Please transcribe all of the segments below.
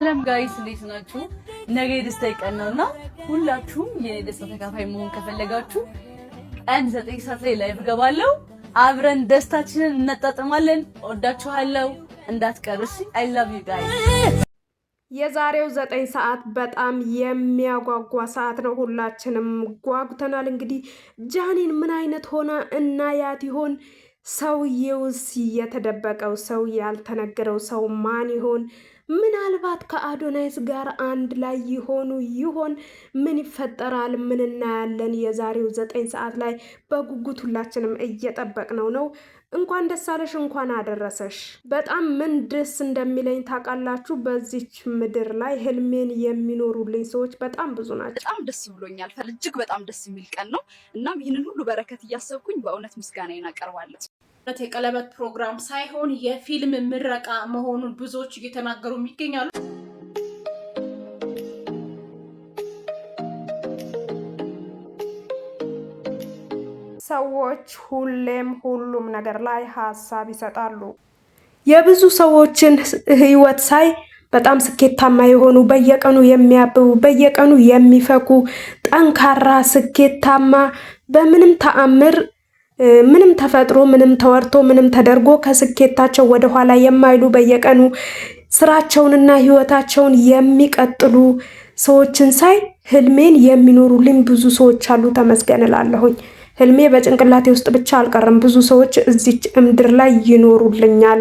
ሰላም ጋይስ እንዴት ናችሁ? ነገ የደስታ ቀን ነውና ሁላችሁም የኔ ደስታ ተካፋይ መሆን ከፈለጋችሁ ቀን 9 ሰዓት ላይ ላይቭ ገባለሁ። አብረን ደስታችንን እናጣጥማለን። ወዳችኋለሁ፣ እንዳትቀሩ። አይ ላቭ ዩ ጋይስ። የዛሬው 9 ሰዓት በጣም የሚያጓጓ ሰዓት ነው። ሁላችንም ጓጉተናል። እንግዲህ ጃኒን ምን አይነት ሆና እናያት ይሆን? ሰውዬውስ የተደበቀው ሰው ያልተነገረው ሰው ማን ይሆን? ምናልባት ከአዶናይስ ጋር አንድ ላይ ይሆን? ምን ይፈጠራል? ምን እናያለን? የዛሬው 9 ሰዓት ላይ በጉጉት ሁላችንም እየጠበቅነው ነው። እንኳን ደስ አለሽ፣ እንኳን አደረሰሽ። በጣም ምን ደስ እንደሚለኝ ታውቃላችሁ? በዚች ምድር ላይ ህልሜን የሚኖሩልኝ ሰዎች በጣም ብዙ ናቸው። በጣም ደስ ብሎኛል። እጅግ በጣም ደስ የሚል ቀን ነው። እናም ይህንን ሁሉ በረከት እያሰብኩኝ በእውነት ምስጋናዬን አቀርባለሁ። የቀለበት ፕሮግራም ሳይሆን የፊልም ምረቃ መሆኑን ብዙዎች እየተናገሩ ይገኛሉ። ሰዎች ሁሉም ነገር ላይ ሀሳብ ይሰጣሉ። የብዙ ሰዎችን ህይወት ሳይ በጣም ስኬታማ የሆኑ በየቀኑ የሚያብቡ በየቀኑ የሚፈኩ ጠንካራ ስኬታማ በምንም ተአምር ምንም ተፈጥሮ ምንም ተወርቶ ምንም ተደርጎ ከስኬታቸው ወደ ኋላ የማይሉ በየቀኑ ስራቸውንና ህይወታቸውን የሚቀጥሉ ሰዎችን ሳይ ህልሜን የሚኖሩልኝ ብዙ ሰዎች አሉ። ተመስገን እላለሁኝ። ህልሜ በጭንቅላቴ ውስጥ ብቻ አልቀረም። ብዙ ሰዎች እዚች ምድር ላይ ይኖሩልኛል።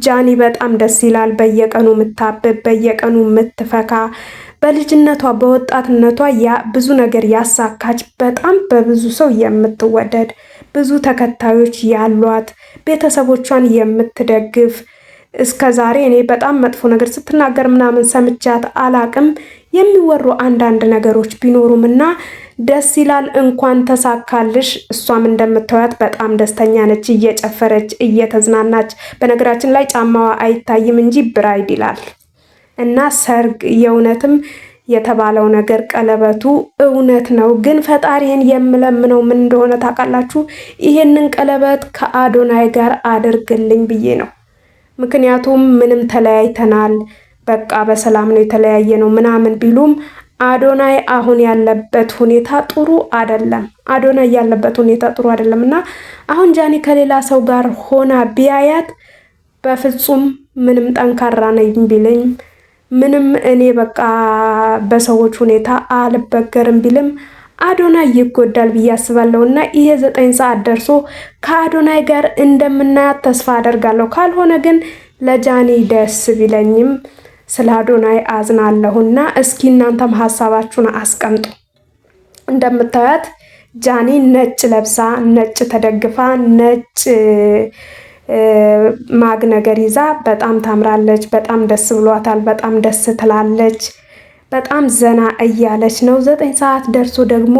ጃኒ በጣም ደስ ይላል። በየቀኑ የምታብብ በየቀኑ የምትፈካ በልጅነቷ በወጣትነቷ ብዙ ነገር ያሳካች በጣም በብዙ ሰው የምትወደድ ብዙ ተከታዮች ያሏት ቤተሰቦቿን የምትደግፍ እስከ ዛሬ እኔ በጣም መጥፎ ነገር ስትናገር ምናምን ሰምቻት አላቅም። የሚወሩ አንዳንድ ነገሮች ቢኖሩም እና ደስ ይላል። እንኳን ተሳካልሽ። እሷም እንደምታዩት በጣም ደስተኛ ነች፣ እየጨፈረች እየተዝናናች። በነገራችን ላይ ጫማዋ አይታይም እንጂ ብራይድ ይላል እና ሰርግ የእውነትም የተባለው ነገር ቀለበቱ እውነት ነው። ግን ፈጣሪን የምለምነው ምን እንደሆነ ታውቃላችሁ? ይሄንን ቀለበት ከአዶናይ ጋር አድርግልኝ ብዬ ነው። ምክንያቱም ምንም ተለያይተናል፣ በቃ በሰላም ነው የተለያየ ነው ምናምን ቢሉም አዶናይ አሁን ያለበት ሁኔታ ጥሩ አይደለም። አዶናይ ያለበት ሁኔታ ጥሩ አይደለም እና አሁን ጃኒ ከሌላ ሰው ጋር ሆና ቢያያት በፍጹም ምንም ጠንካራ ነኝ ቢለኝ ምንም እኔ በቃ በሰዎች ሁኔታ አልበገርም ቢልም አዶናይ ይጎዳል ብዬ አስባለሁ እና ይሄ 9 ሰዓት ደርሶ ከአዶናይ ጋር እንደምናያት ተስፋ አደርጋለሁ። ካልሆነ ግን ለጃኒ ደስ ቢለኝም ስለ አዶናይ አዝናለሁና እስኪ እናንተም ሀሳባችሁን አስቀምጡ። እንደምታዩት ጃኒ ነጭ ለብሳ ነጭ ተደግፋ ነጭ ማግ ነገር ይዛ በጣም ታምራለች። በጣም ደስ ብሏታል። በጣም ደስ ትላለች። በጣም ዘና እያለች ነው። 9 ሰዓት ደርሶ ደግሞ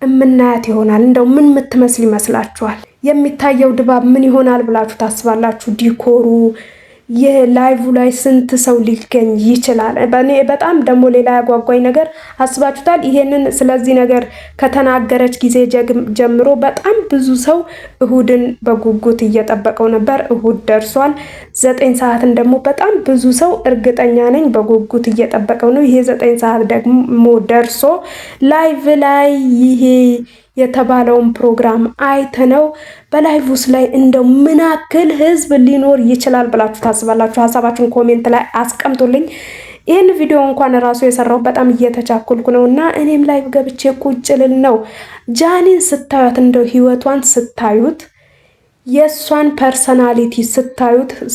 እምናያት ይሆናል። እንደው ምን የምትመስል ይመስላችኋል? የሚታየው ድባብ ምን ይሆናል ብላችሁ ታስባላችሁ? ዲኮሩ የላይቭ ላይ ስንት ሰው ሊገኝ ይችላል? በጣም ደግሞ ሌላ ያጓጓኝ ነገር አስባችሁታል? ይሄንን ስለዚህ ነገር ከተናገረች ጊዜ ጀምሮ በጣም ብዙ ሰው እሁድን በጉጉት እየጠበቀው ነበር። እሁድ ደርሷል። 9 ሰዓትን ደግሞ በጣም ብዙ ሰው እርግጠኛ ነኝ በጉጉት እየጠበቀው ነው። ይሄ 9 ሰዓት ደግሞ ደርሶ ላይቭ ላይ ይሄ የተባለውን ፕሮግራም አይተነው በላይቭስ ላይ እንደው ምን ያክል ህዝብ ሊኖር ይችላል ብላችሁ ታስባላችሁ? ሀሳባችሁን ኮሜንት ላይ አስቀምጡልኝ። ይህን ቪዲዮ እንኳን ራሱ የሰራው በጣም እየተቻኮልኩ ነው እና እኔም ላይቭ ገብቼ ቁጭ ልል ነው። ጃኒን ስታዩት እንደው ህይወቷን ስታዩት የእሷን ፐርሰናሊቲ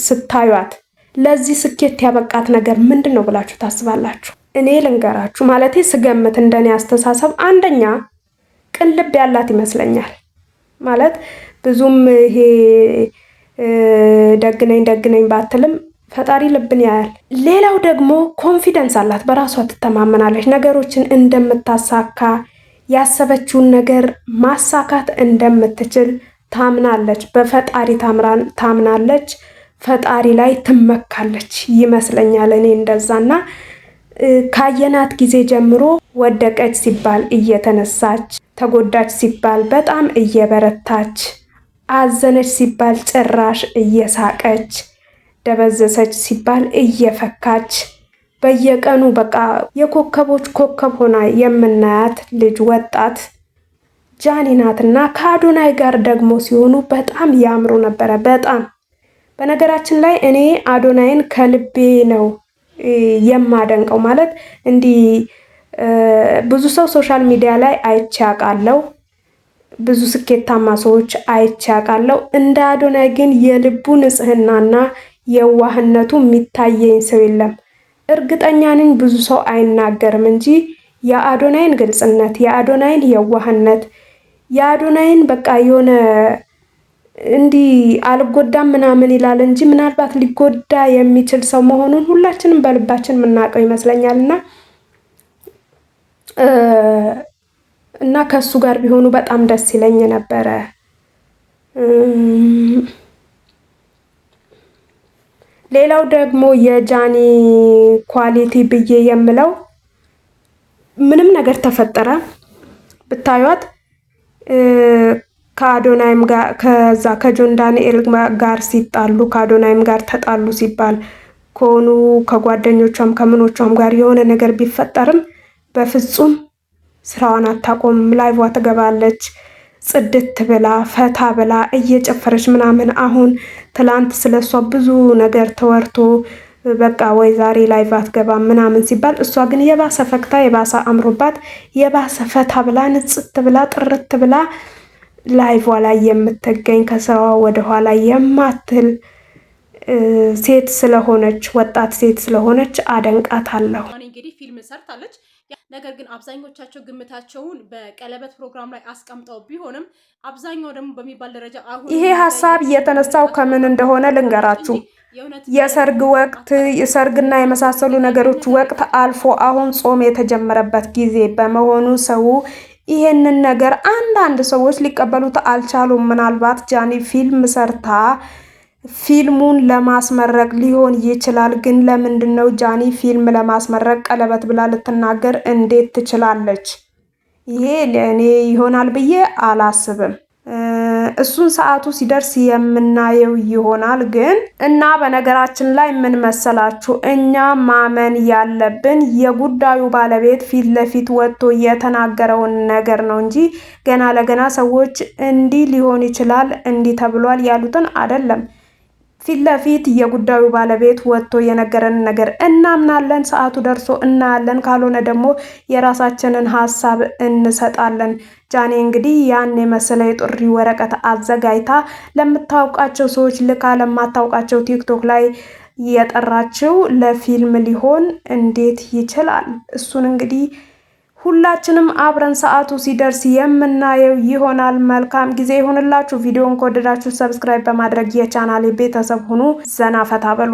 ስታዩት ለዚህ ስኬት ያበቃት ነገር ምንድን ነው ብላችሁ ታስባላችሁ? እኔ ልንገራችሁ፣ ማለቴ ስገምት እንደኔ አስተሳሰብ አንደኛ ቅን ልብ ያላት ይመስለኛል። ማለት ብዙም ይሄ ደግነኝ ባትልም ፈጣሪ ልብን ያያል። ሌላው ደግሞ ኮንፊደንስ አላት፣ በራሷ ትተማመናለች። ነገሮችን እንደምታሳካ ያሰበችውን ነገር ማሳካት እንደምትችል ታምናለች። በፈጣሪ ታምናለች። ፈጣሪ ላይ ትመካለች ይመስለኛል እኔ እንደዛና ካየናት ጊዜ ጀምሮ ወደቀች ሲባል እየተነሳች ተጎዳች ሲባል በጣም እየበረታች አዘነች ሲባል ጭራሽ እየሳቀች ደበዘሰች ሲባል እየፈካች በየቀኑ በቃ የኮከቦች ኮከብ ሆና የምናያት ልጅ ወጣት ጃኒ ናትና ከአዶናይ ጋር ደግሞ ሲሆኑ በጣም ያምሩ ነበረ። በጣም በነገራችን ላይ እኔ አዶናይን ከልቤ ነው የማደንቀው። ማለት እንዲህ ብዙ ሰው ሶሻል ሚዲያ ላይ አይቼ አውቃለሁ፣ ብዙ ስኬታማ ሰዎች አይቼ አውቃለሁ። እንደ አዶናይ ግን የልቡ ንጽህናና የዋህነቱ የሚታየኝ ሰው የለም። እርግጠኛ ነኝ ብዙ ሰው አይናገርም እንጂ የአዶናይን ግልጽነት፣ የአዶናይን የዋህነት፣ የአዶናይን በቃ የሆነ እንዲህ አልጎዳም ምናምን ይላል እንጂ ምናልባት ሊጎዳ የሚችል ሰው መሆኑን ሁላችንም በልባችን የምናውቀው ይመስለኛልና እና ከሱ ጋር ቢሆኑ በጣም ደስ ይለኝ ነበረ። ሌላው ደግሞ የጃኒ ኳሊቲ ብዬ የምለው ምንም ነገር ተፈጠረ ብታዩት ከአዶናይም ጋር ከዛ ከጆን ዳንኤል ጋር ሲጣሉ ከአዶናይም ጋር ተጣሉ ሲባል ከሆኑ ከጓደኞቿም ከምኖቿም ጋር የሆነ ነገር ቢፈጠርም በፍጹም ስራዋን አታቆምም። ላይቭዋ ትገባለች ጽድት ብላ ፈታ ብላ እየጨፈረች ምናምን። አሁን ትላንት ስለሷ ብዙ ነገር ተወርቶ በቃ ወይ ዛሬ ላይቭ አትገባም ምናምን ሲባል እሷ ግን የባሰ ፈክታ የባሰ አምሮባት የባሰ ፈታ ብላ ንጽት ብላ ጥርት ብላ ላይቭዋ ላይ የምትገኝ ከስራዋ ወደኋላ የማትል ሴት ስለሆነች ወጣት ሴት ስለሆነች አደንቃታለሁ። እንግዲህ ፊልም ሰርታለች። ነገር ግን አብዛኞቻቸው ግምታቸውን በቀለበት ፕሮግራም ላይ አስቀምጠው ቢሆንም አብዛኛው ደግሞ በሚባል ደረጃ አሁን ይሄ ሀሳብ የተነሳው ከምን እንደሆነ ልንገራችሁ። የሰርግ ወቅት የሰርግና የመሳሰሉ ነገሮች ወቅት አልፎ አሁን ጾም የተጀመረበት ጊዜ በመሆኑ ሰው ይሄንን ነገር አንዳንድ ሰዎች ሊቀበሉት አልቻሉም። ምናልባት ጃኒ ፊልም ሰርታ ፊልሙን ለማስመረቅ ሊሆን ይችላል። ግን ለምንድነው ጃኒ ፊልም ለማስመረቅ ቀለበት ብላ ልትናገር እንዴት ትችላለች? ይሄ ለእኔ ይሆናል ብዬ አላስብም። እሱን ሰዓቱ ሲደርስ የምናየው ይሆናል። ግን እና በነገራችን ላይ ምን መሰላችሁ፣ እኛ ማመን ያለብን የጉዳዩ ባለቤት ፊት ለፊት ወጥቶ የተናገረውን ነገር ነው እንጂ ገና ለገና ሰዎች እንዲህ ሊሆን ይችላል እንዲህ ተብሏል ያሉትን አይደለም። ፊት ለፊት የጉዳዩ ባለቤት ወጥቶ የነገረን ነገር እናምናለን። ሰዓቱ ደርሶ እናያለን። ካልሆነ ደግሞ የራሳችንን ሀሳብ እንሰጣለን። ጃኒ እንግዲህ ያን የመሰለ የጥሪ ወረቀት አዘጋጅታ ለምታውቃቸው ሰዎች ልካ ለማታውቃቸው ቲክቶክ ላይ የጠራችው ለፊልም ሊሆን እንዴት ይችላል? እሱን እንግዲህ ሁላችንም አብረን ሰዓቱ ሲደርስ የምናየው ይሆናል። መልካም ጊዜ ይሁንላችሁ። ቪዲዮውን ከወደዳችሁ ሰብስክራይብ በማድረግ የቻናሌ ቤተሰብ ሁኑ። ዘና ፈታ በሉ።